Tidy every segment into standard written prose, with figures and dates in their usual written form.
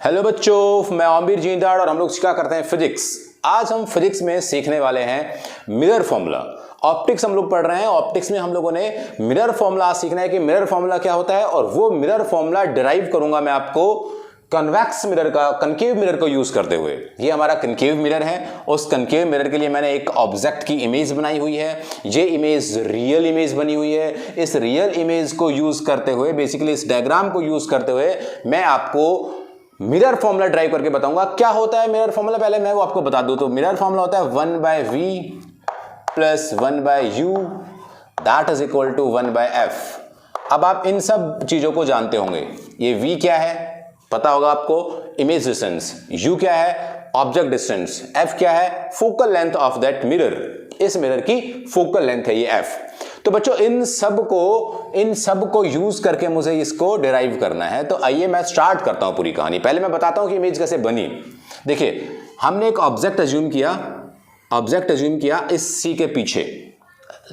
Hello बच्चों, मैं आमिर जिंदाड़ और हम लोग क्या करते हैं फिजिक्स। आज हम फिजिक्स में सीखने वाले हैं मिरर फॉर्मूला। ऑप्टिक्स हम लोग पढ़ रहे हैं। ऑप्टिक्स में हम लोगों ने मिरर फॉर्मूला सीखना है कि मिरर फॉर्मूला क्या होता है, और वो मिरर फॉर्मूला डिराइव करूंगा मैं आपको कन्वेक्स मिरर का, कनकेव मिरर को यूज करते हुए। ये हमारा कनकेव मिरर है। उस कनकेव मिरर के लिए मैंने एक ऑब्जेक्ट की इमेज बनाई हुई है। ये इमेज रियल इमेज बनी हुई है। इस रियल इमेज को यूज करते हुए, बेसिकली इस डायग्राम को यूज करते हुए मैं आपको मिरर फॉर्मूला ड्राइव करके बताऊंगा। क्या होता है मिरर फॉर्मूला, पहले मैं वो आपको बता दूं। तो मिरर फॉर्मूला होता है 1/v plus 1/u that is equal to 1/f। अब आप इन सब चीजों को जानते होंगे। ये v क्या है पता होगा आपको, इमेज डिस्टेंस। u क्या है, ऑब्जेक्ट डिस्टेंस। f क्या है, focal length of that mirror. इस मिरर की फोकल लेंथ है ये f। तो बच्चों इन सब को यूज करके मुझे इसको डिराइव करना है। तो आइए मैं स्टार्ट करता हूं पूरी कहानी। पहले मैं बताता हूं कि इमेज कैसे बनी। देखिए, हमने एक ऑब्जेक्ट अज्यूम किया इस सी के पीछे।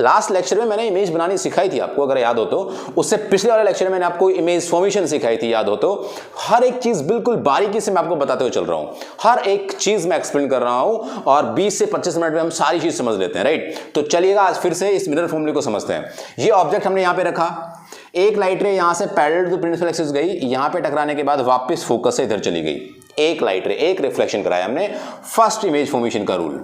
लास्ट लेक्चर में मैंने इमेज बनानी सिखाई थी आपको, अगर याद हो तो। उससे पिछले वाले लेक्चर में मैंने आपको इमेज फॉर्मेशन सिखाई थी, याद हो तो। हर एक चीज बिल्कुल बारीकी से मैं आपको बताते हुए चल रहा हूं। हर एक चीज मैं एक्सप्लेन कर रहा हूं और 20 से 25 मिनट में हम सारी चीज समझ लेते हैं, राइट। तो चलिएगा आज फिर से इस मिरर फॉर्मूले को समझते हैं। ये ऑब्जेक्ट हमने यहां पे रखा, एक लाइट रे यहां से पैरेलल टू प्रिंसिपल एक्सिस गई, यहां पे टकराने के बाद वापस फोकस से इधर चली गई। एक लाइट रे, एक रिफ्लेक्शन कराया हमने। फर्स्ट इमेज फॉर्मेशन का रूल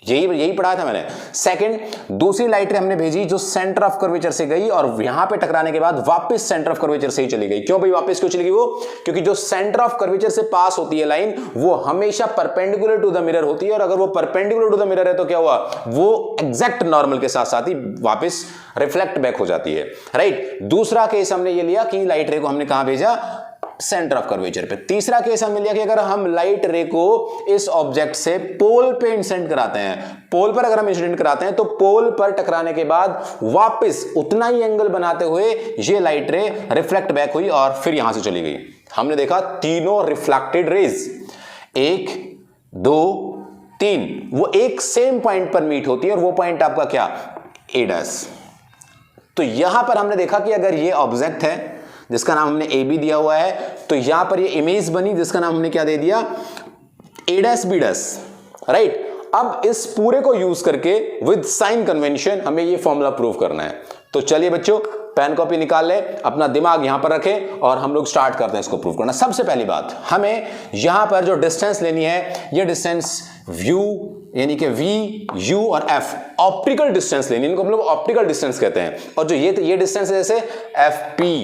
यही पढ़ाया था मैंने। सेकंड, दूसरी लाइट रे हमने भेजी जो सेंटर ऑफ कर्वेचर से गई और यहां पे टकराने के बाद वापस सेंटर ऑफ कर्वेचर से ही चली गई। क्यों भाई वापस क्यों चली गई वो? क्योंकि जो सेंटर ऑफ कर्वेचर से पास होती है लाइन, वो हमेशा परपेंडिकुलर टू द मिरर होती है। और अगर वो परपेंडिकुलर टू द मिरर है तो क्या हुआ, वो एग्जैक्ट नॉर्मल के साथ साथ ही वापस रिफ्लेक्ट बैक हो जाती है, राइट। दूसरा केस हमने ये लिया कि लाइट रे को हमने कहां भेजा, सेंटर ऑफ कर्वेचर पे। तीसरा केस हम लिया कि अगर हम लाइट रे को इस ऑब्जेक्ट से पोल पे इंसिडेंट कराते हैं, पोल पर अगर हम इंसिडेंट कराते हैं तो पोल पर टकराने के बाद वापस उतना ही एंगल बनाते हुए ये लाइट रे रिफ्लेक्ट बैक हुई और फिर यहां से चली गई। हमने देखा तीनों रिफ्लेक्टेड रेज, 1 2 3, वो एक सेम पॉइंट पर मीट होती है और वो पॉइंट आपका क्या, a'। तो यहां पर हमने देखा कि अगर ये ऑब्जेक्ट है जिसका नाम हमने ए बी दिया हुआ है, तो यहां पर ये इमेज बनी जिसका नाम हमने क्या दे दिया, a', b', राइट। अब इस पूरे को यूज करके विद साइन कन्वेंशन हमें ये फॉर्मूला प्रूव करना है। तो चलिए बच्चों, पेन कॉपी निकाल ले, अपना दिमाग यहां पर रखें और हम लोग स्टार्ट करते हैं इसको प्रूव करना। सबसे पहली बात, हमें यहां पर जो डिस्टेंस लेनी है, ये डिस्टेंस व्यू यानी कि v, u और f, ऑप्टिकल डिस्टेंस लेनी है। इनको हम लोग ऑप्टिकल डिस्टेंस कहते हैं। और जो ये डिस्टेंस है जैसे fp,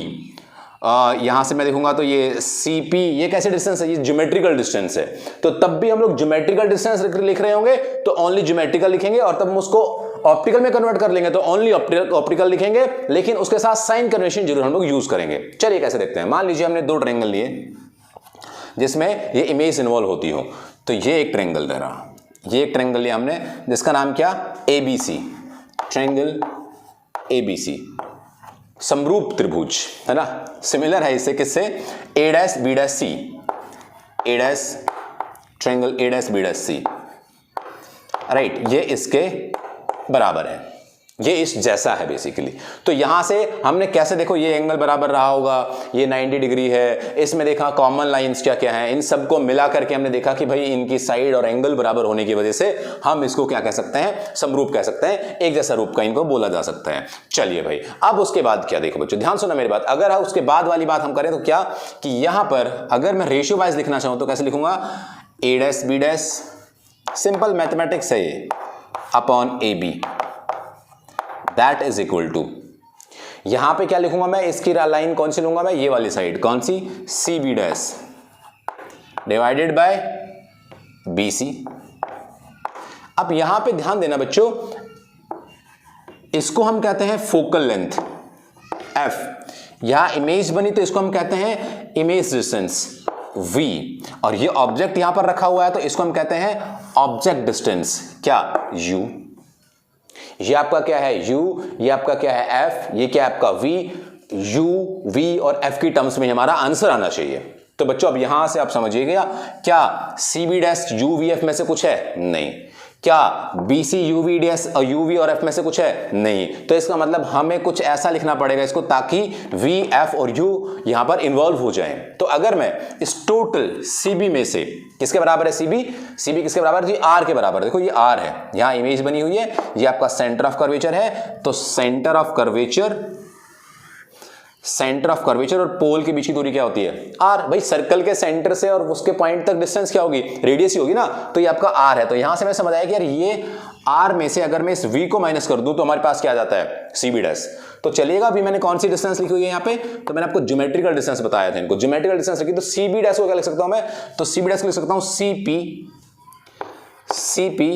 यहां से मैं देखूंगा तो ये cp, ये कैसे डिस्टेंस है, ये ज्योमेट्रिकल डिस्टेंस है। तो तब भी हम लोग ज्योमेट्रिकल डिस्टेंस लिख रहे होंगे तो ओनली ज्योमेट्रिकल लिखेंगे, और तब हम उसको ऑप्टिकल में कन्वर्ट कर लेंगे तो ओनली ऑप्टिकल लिखेंगे, लेकिन उसके साथ साइन कन्वेंशन जरूर हम लोग यूज करेंगे। चलिए कैसे देखते हैं। मान लीजिए हमने 2 ट्रायंगल लिए जिसमें ये इमेज इन्वॉल्व होती हो। तो ये एक ट्रायंगल दे रहा, ये एक ट्रायंगल लिया हमने जिसका नाम क्या, ABC, ट्रायंगल ABC, समरूप त्रिभुज है ना। सिमिलर है इससे, किससे, a' b' c, triangle a' b' c, right. ये इसके बराबर है, ये इस जैसा है बेसिकली। तो यहां से हमने कैसे, देखो ये एंगल बराबर रहा होगा, ये 90 डिग्री है। इसमें देखा कॉमन लाइंस क्या क्या है, इन सबको मिला करके हमने देखा कि भाई इनकी साइड और एंगल बराबर होने की वजह से हम इसको क्या कह सकते हैं, समरूप कह सकते हैं। एक जैसा रूप का इनको बोला जा सकता है। चलिए भाई, अब उसके बाद क्या, देखो बच्चों ध्यान सुना मेरी बात। अगर उसके बाद वाली बात हम करें तो क्या, कि यहां पर अगर मैं रेशियो वाइज लिखना चाहूं तो कैसे लिखूंगा, a' b', सिंपल मैथमेटिक्स है ये, upon ab, that is equal to, यहां पे क्या लिखूंगा मैं, इसकी लाइन कौन सी लूंगा मैं, ये वाली साइड, कौन सी, cb' डिवाइडेड बाय bc। अब यहां पे ध्यान देना बच्चों, इसको हम कहते हैं फोकल लेंथ f। यहां इमेज बनी तो इसको हम कहते हैं इमेज डिस्टेंस v, और ये ऑब्जेक्ट यहां पर रखा हुआ है तो इसको हम कहते हैं ऑब्जेक्ट डिस्टेंस क्या, u। ये आपका क्या है u, ये आपका क्या है f, ये क्या है आपका v। u, v और f की टर्म्स में हमारा आंसर आना चाहिए। तो बच्चों अब यहां से आप समझिएगा क्या, cb' u v f में से कुछ है नहीं, क्या BC UV DS और UV और F में से कुछ है? नहीं। तो इसका मतलब हमें कुछ ऐसा लिखना पड़ेगा इसको ताकि V, F और U यहां पर इन्वॉल्व हो जाएं। तो अगर मैं इस टोटल CB में से किसके बराबर है CB किसके बराबर है जी? R के बराबर। देखो ये R है, यहां इमेज बनी हुई है, ये आपका सेंटर ऑफ कर्वेचर है। तो सेंटर ऑफ कर्वेचर और पोल के बीच की दूरी क्या होती है? R। भाई सर्कल के सेंटर से और उसके पॉइंट तक डिस्टेंस क्या होगी? रेडियस ही होगी ना। तो ये आपका R है। तो यहां से मैं समझ आया कि यार ये R में से अगर मैं इस V को माइनस कर दूं तो हमारे पास क्या आ जाता है? CB dash. तो चलिएगा, अभी मैंने कौन सी डिस्टेंस लिखी हुई है यहाँ पे? तो मैंने आपको ज्योमेट्रिकल डिस्टेंस बताया था। इनको ज्योमेट्रिकल डिस्टेंस लिखी, तो CB डैश को क्या लिख सकता हूं मैं? तो CB डैश को लिख सकता हूं CP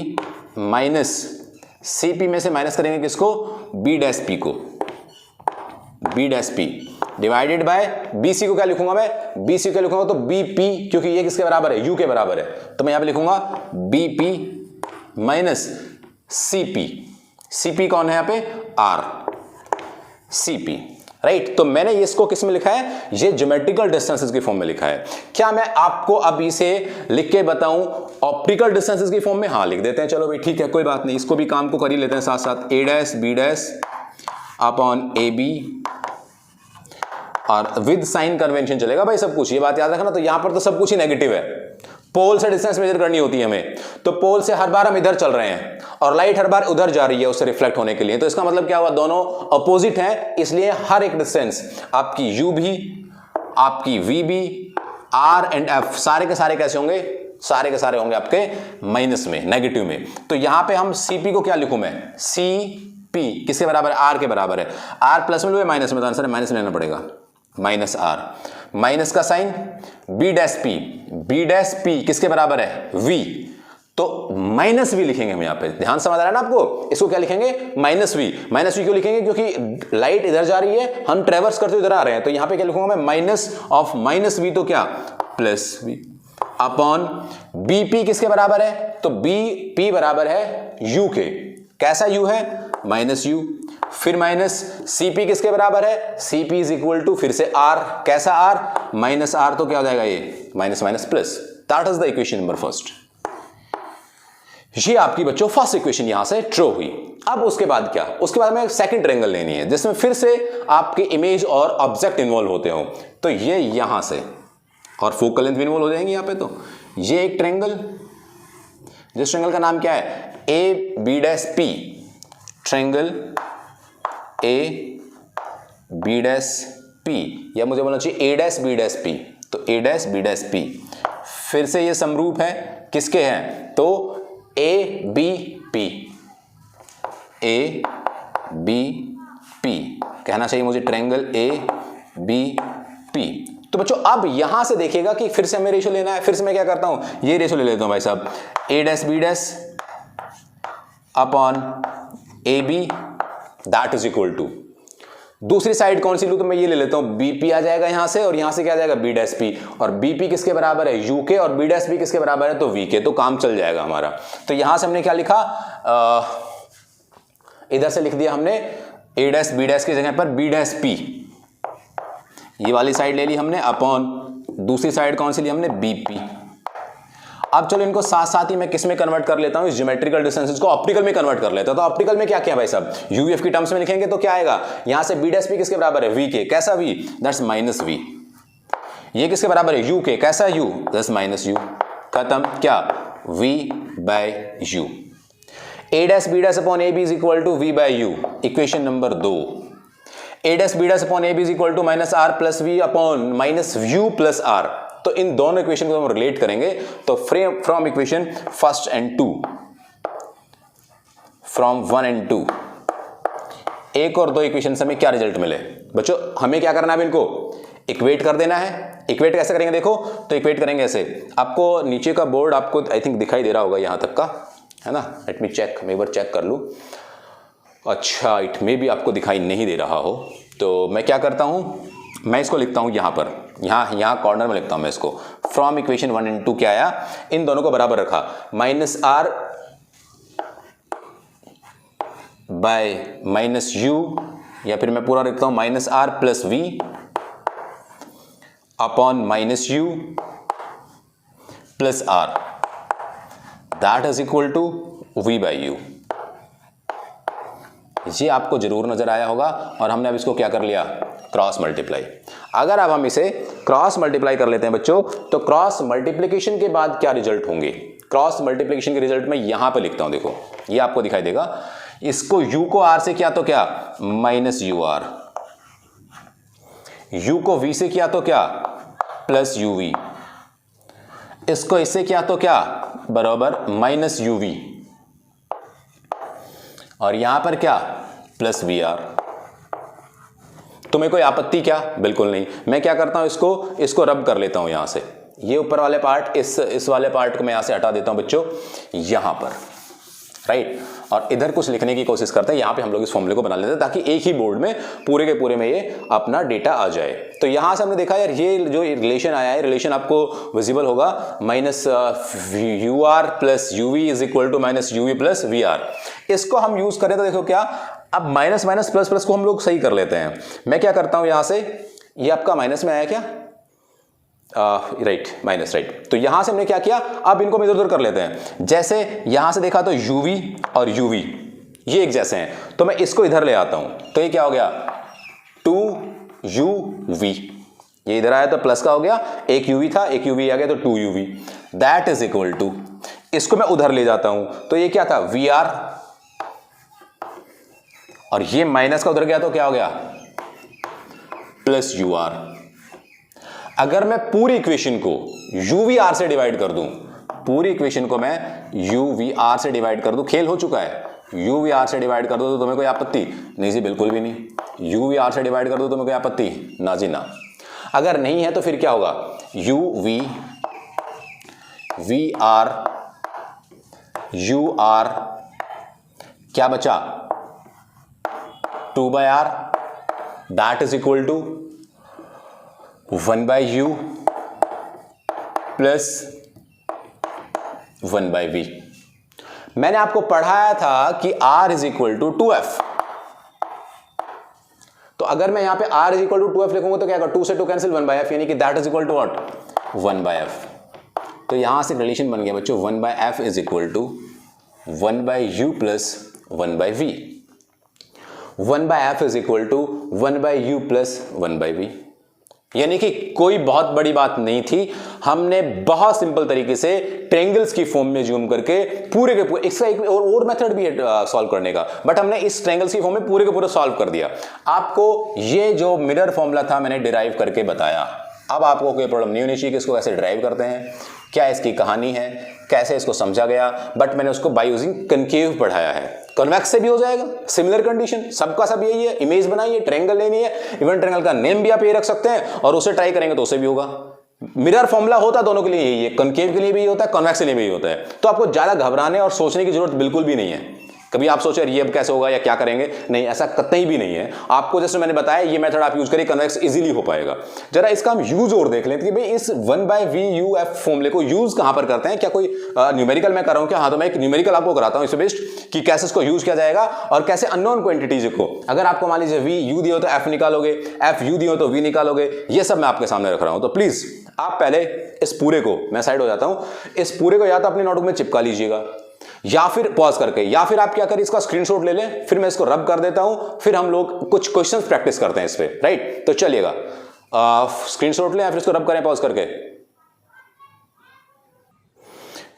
माइनस CP में से माइनस करेंगे किसको? B डैश P को, B dash P divided by BC को क्या लिखूंगा मैं? BC को क्या लिखूंगा? तो BP, क्योंकि ये किसके बराबर है? U के बराबर है। तो मैं यहां पे लिखूंगा BP माइनस CP कौन है यहां पे? R, CP, right. तो मैंने इसको किस में लिखा है? ये ज्योमेट्रिकल डिस्टेंसेस की फॉर्म में लिखा है। क्या मैं आपको अब इसे लिख के बताऊं ऑप्टिकल डिस्टेंसेस की फॉर्म में? हाँ, लिख देते हैं। चलो भाई ठीक है, कोई बात नहीं, इसको भी काम को कर ही लेते हैं साथ साथ। A dash B dash upon AB और विद साइन कन्वेंशन चलेगा भाई सब कुछ, ये बात याद रखना। तो यहां पर तो सब कुछ ही नेगेटिव है, पोल से डिस्टेंस मेजर करनी होती है हमें। तो पोल से हर बार हम इधर चल रहे हैं और लाइट हर बार उधर जा रही है उससे रिफ्लेक्ट होने के लिए। तो इसका मतलब क्या हुआ? दोनों अपोजिट हैं, इसलिए हर एक डिस्टेंस आपकी U भी, आपकी V भी, R एंड F सारे के सारे कैसे होंगे? सारे के सारे होंगे आपके माइनस में, नेगेटिव में। तो यहां पे हम CP को क्या लिखूं मैं? CP किसके बराबर है? R के बराबर है। R प्लस में लो माइनस में, तो आंसर माइनस लेना पड़ेगा, माइनस R। माइनस का साइन B डैश P किसके बराबर है? V। तो माइनस V लिखेंगे हम यहां पे, ध्यान समझ आ रहा है ना आपको? इसको क्या लिखेंगे? माइनस V क्यों लिखेंगे? क्योंकि लाइट इधर जा रही है, हम ट्रेवर्स करते इधर आ रहे हैं। तो यहां पे क्या लिखूंगा मैं? माइनस ऑफ माइनस V, तो क्या? प्लस V अपॉन BP किसके बराबर है? तो BP बराबर है U के। कैसा U है? Minus U। फिर माइनस CP किसके बराबर है? CP इज इक्वल टू फिर से R। कैसा R? Minus R। तो क्या हो जाएगा ये? Minus minus plus. That is the equation number first. ये आपकी बच्चों फर्स्ट इक्वेशन यहां से ट्रू हुई। अब उसके बाद क्या? उसके बाद में सेकंड ट्रायंगल लेनी है जिसमें फिर से आपके इमेज और ऑब्जेक्ट इन्वॉल्व होते हो। तो ये यहां से और फोकल लेंथ भी इन्वॉल्व हो जाएंगे यहां पे। तो ये एक ट्रायंगल, जिस ट्रायंगल का नाम क्या है? AB dash P, triangle AB dash P, या मुझे बोलना चाहिए A dash B dash P। तो A dash B dash P फिर से ये समरूप है, किसके हैं? तो ABP, ABP कहना चाहिए मुझे, ट्रायंगल ABP। तो बच्चों अब यहां से देखिएगा कि फिर से हमें रेशियो लेना है। फिर से मैं क्या करता हूं? ये रेशियो ले लेता हूं भाई साहब, A dash B dash upon AB, that is equal to, दूसरी साइड कौन सी लूं? तो मैं ये ले लेता हूं, BP आ जाएगा यहां से, और यहां से क्या आ जाएगा? B dash P। और BP किसके बराबर है? U के, और B डैश P किसके बराबर है? तो V के। तो काम चल जाएगा हमारा। तो यहां से हमने क्या लिखा? इधर से लिख दिया हमने A डैश B डैश की जगह पर B डैश P, ये वाली साइड ले ली हमने, अपॉन दूसरी साइड कौन सी ली हमने? BP। अब चलो इनको साथ साथ ही मैं किस में कन्वर्ट कर लेता हूं? इस ज्योमेट्रिकल डिस्टेंसेस को ऑप्टिकल में कन्वर्ट कर लेता हूं। तो ऑप्टिकल में क्या किया भाई साहब? UF की टर्म्स में लिखेंगे तो क्या आएगा? यहां से B डैश P किसके बराबर है? V के। कैसा V? That's minus V। ये किसके बराबर है? U के। कैसा U? That's minus U। खत्म। क्या? V by U। A dash B dash upon AB is equal to V by U, equation number 2। A dash B dash upon AB is equal to minus R plus V upon minus U plus R। तो इन दोनों equation को हम relate करेंगे। तो from equation first and 2, from 1 and 2, एक और दो equation से हमें क्या रिजल्ट मिले? बच्चों हमें क्या करना है? इनको इक्वेट कर देना है। इक्वेट कैसे करेंगे? देखो, तो इक्वेट करेंगे ऐसे। आपको नीचे का बोर्ड आपको आई थिंक दिखाई दे रहा होगा यहां तक का, है ना? लेट मी चेक, मैं एक बार चेक कर लूं। अच्छा, इट में भी आपको दिखाई नहीं दे रहा हो। तो मैं क्या करता हूं? मैं इसको लिखता हूं यहां पर, यहां कॉर्नर में लिखता हूं मैं इसको। फ्रॉम इक्वेशन 1 एंड 2 क्या आया? इन दोनों को बराबर रखा, minus R by minus U, या फिर मैं पूरा लिखता हूं minus R plus V upon minus U plus R, that is equal to v by U. ये आपको जरूर नजर आया होगा और हमने अब इसको क्या कर लिया, क्रॉस मल्टीप्लाई। अगर अब हम इसे क्रॉस मल्टीप्लाई कर लेते हैं बच्चों, तो क्रॉस मल्टीप्लिकेशन के बाद क्या रिजल्ट होंगे, क्रॉस मल्टीप्लिकेशन के रिजल्ट में यहां पे लिखता हूं, देखो ये आपको दिखाई देगा। इसको u को r से किया तो क्या, माइनस यू आर, u को v से किया तो क्या, प्लस यू वी, इसको इससे किया तो क्या, बराबर माइनस यू वी, और यहां पर क्या, प्लस वी आर। तुम्हें कोई आपत्ति क्या, बिल्कुल नहीं। मैं क्या करता हूं, इसको रब कर लेता हूं यहां से, ये ऊपर वाले पार्ट, इस वाले पार्ट को मैं यहां से हटा देता हूं बच्चों, यहां पर, राइट। और इधर कुछ लिखने की कोशिश करते हैं, यहां पे हम लोग इस फॉर्मूले को बना लेते हैं ताकि एक ही बोर्ड में पूरे के पूरे में ये अपना डेटा आ जाए। तो यहां से हमने देखा यार, ये जो रिलेशन आया है, रिलेशन आपको विजिबल होगा, minus U R plus U V is equal to minus U V plus V R. इसको हम यूज करें तो देखो क्या, अब माइनस माइनस प्लस प्लस को हम लोग सही कर लेते हैं। मैं क्या करता हूं यहां से, ये आपका माइनस में आया क्या, राइट, माइनस, राइट। तो यहां से हमने क्या किया, अब इनको हम इधर उधर कर लेते हैं। जैसे यहां से देखा तो uv और uv ये एक जैसे हैं, तो मैं इसको इधर ले आता हूं, तो ये क्या हो गया, 2uv, ये इधर आया तो प्लस का हो गया, एक uv था, एक uv आ गया तो 2uv, that is equal to, इसको मैं उधर ले जाता हूं तो ये क्या था, vr, और ये माइनस का उधर गया तो क्या हो गया, प्लस ur। अगर मैं पूरी इक्वेशन को uvr से डिवाइड कर दूं, पूरी इक्वेशन को मैं uvr से डिवाइड कर दूं, खेल हो चुका है, uvr से डिवाइड कर दो तो तुम्हें कोई आपत्ति नहीं जी, बिल्कुल भी नहीं। uvr से डिवाइड कर दो तो तुम्हें कोई आपत्ति ना जी ना। अगर नहीं है तो फिर क्या होगा, ur क्या बचा, 2/r, that is equal to 1/u plus 1/v। मैंने आपको पढ़ाया था कि r is equal to 2f, तो अगर मैं यहां पे r is equal to 2f लिखूंगा तो क्या होगा, 2 से 2 कैंसिल, 1/f, यानी कि that is equal to what, 1/f। तो यहां से रिलेशन बन गया बच्चों, 1/f is equal to 1/u plus 1/v, 1/f is equal to 1/u plus 1/v। यानी कि कोई बहुत बड़ी बात नहीं थी, हमने बहुत सिंपल तरीके से ट्रायंगल्स की फॉर्म में जूम करके पूरे के पूरे, इसका एक और मेथड भी है सॉल्व करने का, बट हमने इस ट्रायंगल्स की फॉर्म में पूरे के पूरे सॉल्व कर दिया। आपको ये जो मिरर फॉर्मूला था मैंने डिराइव करके बताया। अब आपको कोई प्रॉब्लम नहीं होनी चाहिए कि इसको कैसे डिराइव करते हैं, क्या इसकी कहानी है, कैसे इसको समझा गया, बट मैंने उसको बाय यूजिंग कनकेव पढ़ाया है। कन्वेक्स से भी हो जाएगा, सिमिलर कंडीशन, सबका सब यही है, इमेज बनाइए, ट्रायंगल लेनी है, इवन ट्रायंगल का नेम भी आप ये रख सकते हैं और उसे ट्राई करेंगे तो उसे भी होगा। मिरर फॉर्मूला होता दोनों के लिए यही है, कनकेव के लिए भी होता है, कन्वेक्स के लिए भी होता है। तो आपको ज्यादा घबराने और सोचने की जरूरत बिल्कुल भी नहीं है। कभी आप सोचे ये अब कैसे होगा या क्या करेंगे, नहीं, ऐसा कतई भी नहीं है। आपको जैसे मैंने बताया ये मेथड आप यूज करिए, कन्वेक्स इजीली हो पाएगा। जरा इसका हम यूज और देख लेते हैं कि भाई इस 1/VUF फॉर्मूले को यूज कहां पर करते हैं। क्या कोई न्यूमेरिकल मैं कर रहा हूं क्या, हाँ, तो मैं एक न्यूमेरिकल आपको कराता हूं इस बेस्ड कि कैसे इसको यूज किया जाएगा और कैसे अननोन क्वांटिटीज को, अगर आपको मान लीजिए VU दियो तो F निकालोगे, FU दियो तो V निकालोगे, ये सब मैं आपके सामने रख रहा हूं। तो प्लीज आप पहले इस पूरे को, मैं साइड हो जाता हूं, इस पूरे को या तो अपने नोटबुक में चिपका लीजिएगा या फिर पॉज करके, या फिर आप क्या करिए इसका स्क्रीनशॉट ले लें, फिर मैं इसको रब कर देता हूं, फिर हम लोग कुछ क्वेश्चंस प्रैक्टिस करते हैं इस पे, राइट। तो चलिएगा स्क्रीनशॉट लें या फिर इसको रब करें पॉज करके।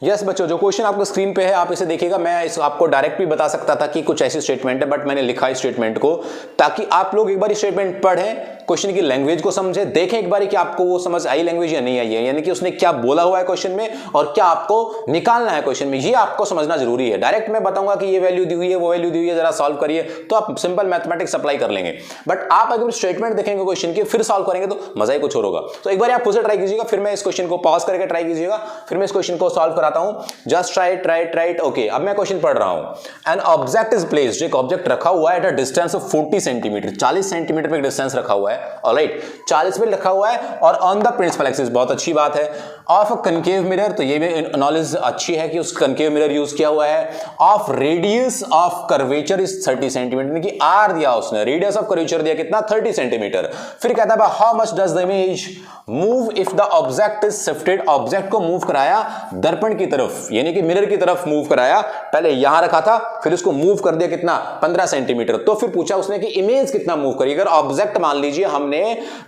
यस बच्चों, जो क्वेश्चन आपको स्क्रीन पे है आप इसे देखिएगा। मैं इस आपको डायरेक्ट भी बता सकता था कि कुछ ऐसी स्टेटमेंट है, बट मैंने लिखा इस स्टेटमेंट को ताकि आप लोग एक बार स्टेटमेंट पढ़ें, क्वेश्चन की लैंग्वेज को समझें, देखें एक बार कि आपको वो समझ आई लैंग्वेज या नहीं आई है, यानी कि उसने क्या बोला हुआ है क्वेश्चन में और क्या आपको निकालना है क्वेश्चन में, ये आपको समझना जरूरी है। डायरेक्ट मैं बताऊंगा कि ये वैल्यू दी हुई है, वो वैल्यू दी हुई है, जरा सॉल्व करिए, तो आप सिंपल मैथमेटिक्स अप्लाई कर लेंगे। बट आप अगर स्टेटमेंट देखेंगे क्वेश्चन की फिर सॉल्व करेंगे तो मजा ही कुछ और होगा। तो एक बार आप खुद से ट्राई कीजिएगा, फिर मैं इस क्वेश्चन को पॉज करके ट्राई कीजिएगा, फिर मैं इस क्वेश्चन को सॉल्व कराता हूं। Just try. ओके, अब मैं क्वेश्चन पढ़ रहा हूं। एन ऑब्जेक्ट इज प्लेस्ड, एक ऑब्जेक्ट रखा हुआ है at a distance of 40 centimetre, 40 centimetre पे डिस्टेंस रखा हुआ है है, ऑलराइट 40 पे रखा हुआ है और ऑन द प्रिंसिपल एक्सिस, बहुत अच्छी बात है। ऑफ अ कनकेव मिरर, तो ये भी नॉलेज अच्छी है कि उस कनकेव मिरर यूज किया हुआ है। Of radius of curvature is 30 centimetre, कि आर दिया उसने, रेडियस ऑफ कर्वेचर दिया कितना 30 सेंटीमीटर। फिर कहता है how much does the image move if the object is shifted, object को मूव कराया दर्पण की तरफ, यानी कि मिरर की तरफ मूव कराया, पहले यहां रखा था फिर उसको मूव कर दिया कितना 15 सेंटीमीटर। तो फिर पूछा उसने कि इमेज कितना मूव करेगी। अगर ऑब्जेक्ट मान लीजिए हमने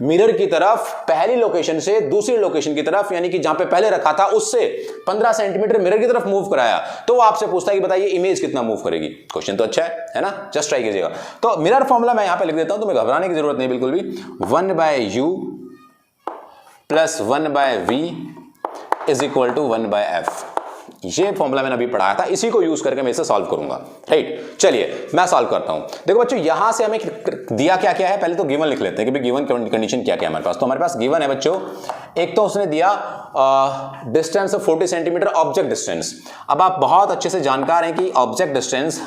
मिरर की तरफ पहली लोकेशन से दूसरी लोकेशन की तरफ, यानी कि जहां पे पहले रखा था उससे 15 सेंटीमीटर मिरर की तरफ मूव कराया, तो वो आपसे पूछता है कि बताइए इमेज कितना मूव करेगी। क्वेश्चन तो अच्छा है ना, जस्ट ट्राई कीजिएगा। तो मिरर फॉर्मूला मैं यहां पे लिख देता हूं, तुम्हें घबराने की जरूरत नहीं बिल्कुल भी। 1/u plus 1/v is equal to 1/f। ये फॉर्मूला मैंने अभी पढ़ाया था, इसी को यूज करके मैं इसे सॉल्व करूंगा, राइट। चलिए मैं सॉल्व करता हूं। देखो बच्चों यहां से हमें दिया क्या क्या है, पहले तो गिवन लिख लेते हैं कि गिवन कंडीशन क्या क्या है हमारे पास। तो हमारे पास गिवन है बच्चों, एक तो उसने दिया distance of 40 centimetre object distance. अब आप बहुत अच्छे से जानकार हैं कि ऑब्जेक्ट डिस्टेंस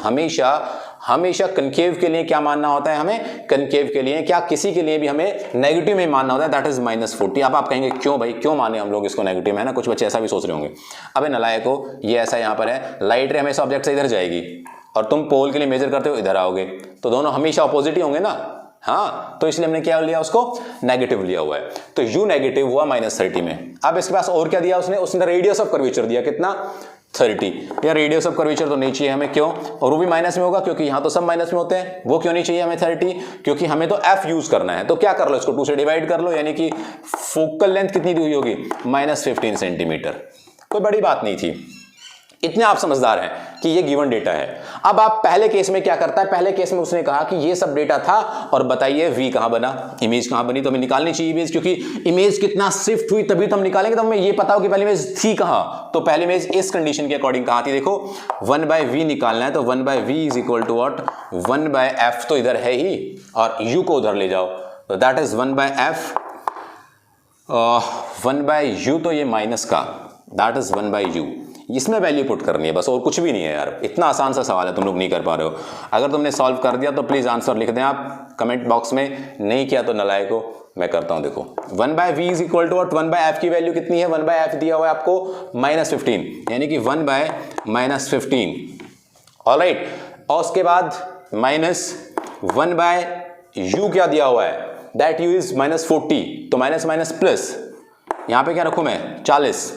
हमेशा कनकेव के लिए क्या मानना होता है, हमें कनकेव के लिए, क्या किसी के लिए भी हमें नेगेटिव में मानना होता है, दैट इज -40। अब आप कहेंगे क्यों भाई, क्यों माने हम लोग इसको नेगेटिव में, है ना। कुछ बच्चे ऐसा भी सोच रहे होंगे, अबे नलायको ये ऐसा यहां पर है, लाइट रे हमेशा ऑब्जेक्ट से इधर जाएगी और तुम पोल के लिए मेजर करते हो इधर आओगे, तो दोनों हमेशा अपोजिट ही होंगे ना। हाँ, तो इसलिए हमने क्या लिया, उसको नेगेटिव लिया हुआ है। तो u नेगेटिव हुआ -30 में। अब इसके पास और क्या दिया उसने रेडियस ऑफ कर्वेचर दिया कितना 30। या रेडियस ऑफ कर्वेचर तो नहीं चाहिए हमें, क्यों, और वो भी माइनस में होगा क्योंकि यहां तो सब माइनस में होते हैं। वो क्यों नहीं चाहिए हमें 30, क्योंकि हमें तो f यूज करना है। तो क्या कर लो, इसको 2 से डिवाइड कर लो, यानी कि फोकल लेंथ कितनी दी हुई होगी -15 सेंटीमीटर। कोई बड़ी बात नहीं थी, इतने आप समझदार हैं कि ये गिवन डेटा है। अब आप पहले केस में क्या करता है, पहले केस में उसने कहा कि ये सब डेटा था और बताइए v कहां बना, इमेज कहां बनी। तो हमें निकालनी चाहिए इमेज, क्योंकि इमेज कितना शिफ्ट हुई तभी तो हम निकालेंगे। तो हमें ये पता हो कि पहली इमेज थी कहां, तो पहली इमेज इस कंडीशन के अकॉर्डिंग कहां थी। देखो 1/v निकालना है, तो 1/v is equal to what, 1/f तो इधर है ही और u को उधर ले जाओ, तो दैट इज 1/f, 1/u तो ये माइनस का, दैट इज 1/u। इसमें वैल्यू पुट करनी है बस, और कुछ भी नहीं है यार। इतना आसान सा सवाल है, तुम लोग नहीं कर पा रहे हो। अगर तुमने सॉल्व कर दिया तो प्लीज आंसर लिख दें आप कमेंट बॉक्स में, नहीं किया तो नलायको मैं करता हूं। देखो 1/v is equal to 1/f की वैल्यू कितनी है, 1/f दिया हुआ है आपको -15, यानी कि 1/-15, ऑलराइट। और उसके बाद -1/u क्या दिया हुआ है, दैट u इज -40, तो माइनस माइनस प्लस, यहां पे क्या रखूं मैं 40।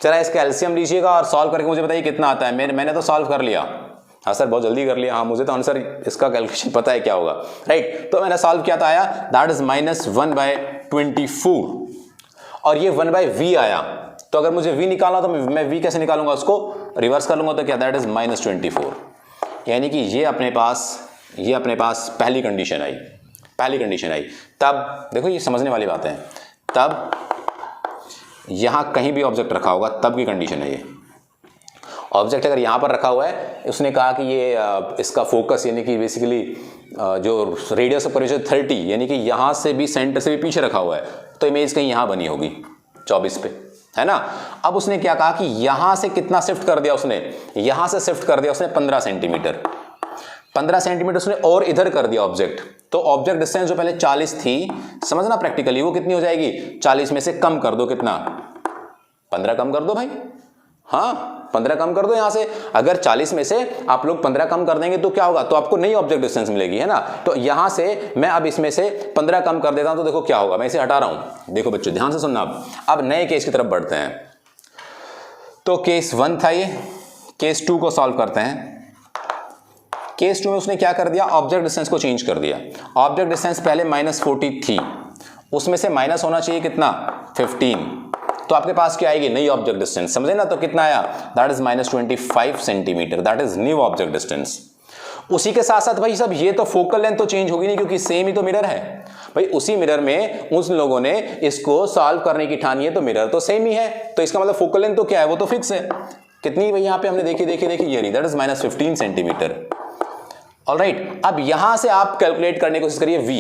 चला इसका एलसीएम लीजिएगा और सॉल्व करके मुझे बताइए कितना आता है। मैंने तो सॉल्व कर लिया, हाँ सर बहुत जल्दी कर लिया, हाँ मुझे तो आंसर इसका कैलकुलेशन पता है क्या होगा, राइट। तो मैंने सॉल्व किया था, आया दैट इज -1/24 और ये 1/v आया। तो अगर मुझे v निकालना तो मैं v कैसे निकालूंगा, उसको रिवर्स कर लूंगा, तो क्या दैट इज -24, यानी कि ये अपने पास पहली कंडीशन आई। तब देखो ये समझने वाली बात है, तब यहां कहीं भी ऑब्जेक्ट रखा होगा तब की कंडीशन है। ये ऑब्जेक्ट अगर यहां पर रखा हुआ है, उसने कहा कि ये इसका फोकस यानी कि बेसिकली जो रेडियस ऑफ कर्वेचर 30, यानी कि यहां से भी सेंटर से भी पीछे रखा हुआ है, तो इमेज कहीं यहां बनी होगी 24 पे, है ना। अब उसने क्या कहा कि यहां से कितना शिफ्ट कर दिया उसने, यहां से शिफ्ट कर दिया उसने 15 सेंटीमीटर, 15 सेंटीमीटर उसने और इधर कर दिया ऑब्जेक्ट। तो ऑब्जेक्ट डिस्टेंस जो पहले 40 थी, समझना प्रैक्टिकली, वो कितनी हो जाएगी, 40 में से कम कर दो, कितना 15 कम कर दो भाई, हाँ 15 कम कर दो यहां से। अगर 40 में से आप लोग 15 कम कर देंगे तो क्या होगा, तो आपको नई ऑब्जेक्ट डिस्टेंस मिलेगी, है ना। तो यहां से मैं अब इसमें से 15 कम कर देता हूं, तो देखो क्या होगा, मैं इसे हटा रहा हूं। देखो बच्चों ध्यान से सुनना, अब नए केस की तरफ बढ़ते हैं। तो केस 1 था ये, केस 2 को सॉल्व करते हैं। केस 2 में उसने क्या कर दिया, ऑब्जेक्ट डिस्टेंस को चेंज कर दिया। ऑब्जेक्ट डिस्टेंस पहले -40 थी, उसमें से माइनस होना चाहिए कितना 15, तो आपके पास क्या आएगी, नई ऑब्जेक्ट डिस्टेंस, समझे ना। तो कितना आया, that is -25 centimetre, that is new object distance. उसी के साथ साथ भाई सब ये तो फोकल लेंथ तो चेंज होगी नहीं, क्योंकि सेम ही तो मिरर है भाई। उसी मिरर में उन लोगों ने इसको सॉल्व करने की ठानी है, तो मिरर तो सेम ही है, तो इसका मतलब फोकल लेंथ तो क्या है, वो तो फिक्स है। कितनी भाई यहाँ पे हमने देखी ये रही, दैट इज -15 सेंटीमीटर, ऑलराइट। अब यहां से आप कैलकुलेट करने की कोशिश करिए v,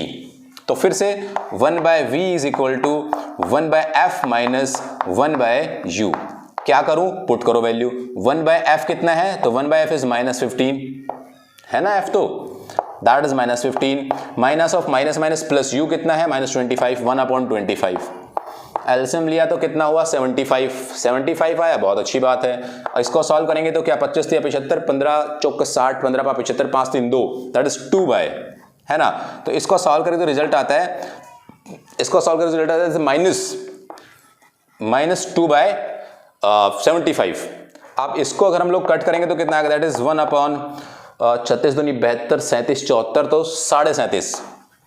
तो फिर से 1/v is equal to 1/f minus 1/u। क्या करूं, पुट करो वैल्यू, 1/f कितना है, तो 1/f इज -15, है ना f, तो that is -15, minus of minus minus plus u कितना है -25, 1/25। एलसीएम लिया तो कितना हुआ 75 आया, बहुत अच्छी बात है। इसको सॉल्व करेंगे तो क्या 25 या 75, 15 चौक 60, 15 5 75, 5 3 2, दैट इज 2 बाय, है ना। तो इसको सॉल्व करें तो रिजल्ट आता है, इसको सॉल्व करें तो रिजल्ट आता है -2 बाय 75। अब इसको अगर हम लोग कट करेंगे तो कितना आएगा, दैट इज 1/36 दूनी 72, 37 74, तो 37.5,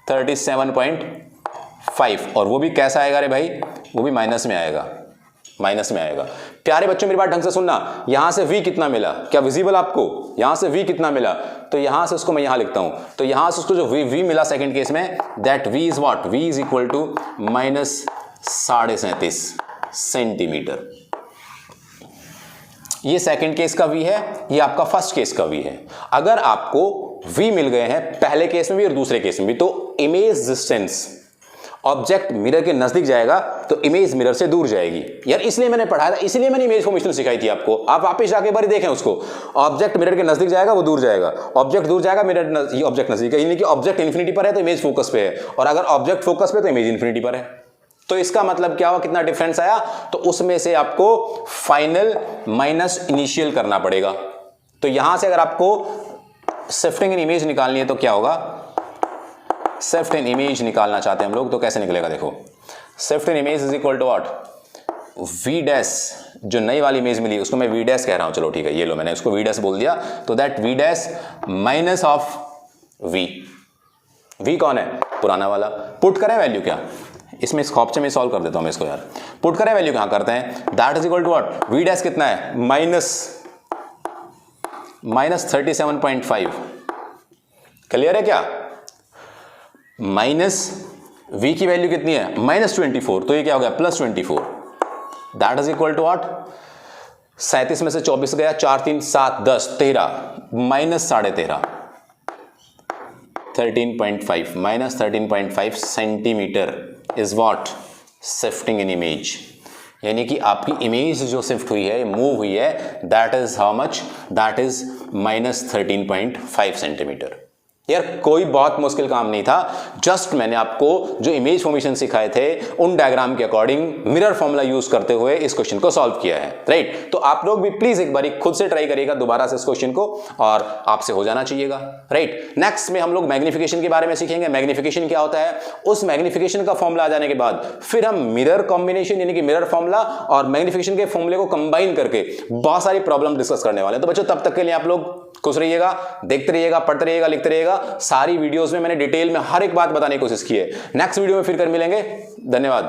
37.5। और वो भी कैसा आएगा रे भाई, वो भी माइनस में आएगा, माइनस में आएगा। प्यारे बच्चों मेरी बात ढंग से सुनना, यहां से v कितना मिला, क्या विजिबल आपको, यहां से v कितना मिला, तो यहां से उसको मैं यहां लिखता हूं, तो यहां से उसको जो v मिला सेकंड केस में, that v is what, v is equal to -37.5 centimetre. ये सेकंड केस का v है, ये आपका फर्स्ट केस का v है। अगर आपको v मिल गए हैं पहले केस में भी और दूसरे केस में भी, तो इमेज डिस्टेंस, ऑब्जेक्ट मिरर के नजदीक जाएगा तो इमेज मिरर से दूर जाएगी। यार इसलिए मैंने पढ़ाया था, इसलिए मैंने इमेज फॉर्मेशन सिखाई थी आपको। आप वापस जाके बारी देखें उसको, ऑब्जेक्ट मिरर के नजदीक जाएगा वो दूर जाएगा, ऑब्जेक्ट दूर जाएगा मिरर, ये ऑब्जेक्ट नजदीक है, यानी कि ऑब्जेक्ट इन्फिनिटी पर है तो इमेज फोकस पे है, और अगर ऑब्जेक्ट फोकस पे तो इमेज इन्फिनिटी पर है। तो इसका मतलब क्या हुआ, कितना डिफरेंस आया, तो उसमें से आपको फाइनल माइनस इनिशियल करना पड़ेगा। तो यहां से अगर आपको शिफ्टिंग इन इमेज निकालनी है तो क्या होगा, शिफ्ट इन इमेज निकालना चाहते हैं हम लोग, तो कैसे निकलेगा, देखो shift in image is equal to what, v dash, जो नई वाली इमेज मिली उसको मैं v डैश कह रहा हूं, चलो ठीक है, ये लो मैंने उसको v डैश बोल दिया, तो that v dash minus of v कौन है, पुराना वाला। पुट करें वैल्यू क्या, इसमें इस खौफ से मैं सॉल्व कर देता हूं इसको यार, पुट करें वैल्यू कहां करते हैं, that is equal to what, v dash कितना है -37.5, क्लियर है क्या, माइनस v की वैल्यू कितनी है -24, तो ये क्या हो गया +24, that is equal to what, 37 में से 24 गया, 4 3 7 10 13, -13.5, 13.5 -13.5 centimetre is what, shifting in image, यानी कि आपकी इमेज जो शिफ्ट हुई है, मूव हुई है, that is how much, that is -13.5 centimetre. यार कोई बहुत मुश्किल काम नहीं था, जस्ट मैंने आपको जो इमेज फॉर्मेशन सिखाए थे उन डायग्राम के अकॉर्डिंग मिरर फॉर्मूला यूज करते हुए इस क्वेश्चन को सॉल्व किया है, राइट। तो आप लोग भी प्लीज एक बार खुद से ट्राई करिएगा दोबारा से इस क्वेश्चन को, और आपसे हो जाना चाहिएगा, राइट। नेक्स्ट में हम लोग मैग्निफिकेशन के बारे में सीखेंगे, मैग्निफिकेशन क्या होता है, उस मैग्निफिकेशन का फॉर्मूला आ जाने के बाद फिर हम मिरर कॉम्बिनेशन यानी कि मिरर फॉर्मूला और मैग्निफिकेशन के फॉर्मूले को कंबाइन करके बहुत सारी प्रॉब्लम डिस्कस करने वाले हैं। तो बच्चों तब तक के लिए आप लोग खुश रहिएगा, देखते रहिएगा, पढ़ते रहिएगा, लिखते रहिएगा। सारी वीडियोस में मैंने डिटेल में हर एक बात बताने की कोशिश की है। नेक्स्ट वीडियो में फिर कर मिलेंगे, धन्यवाद।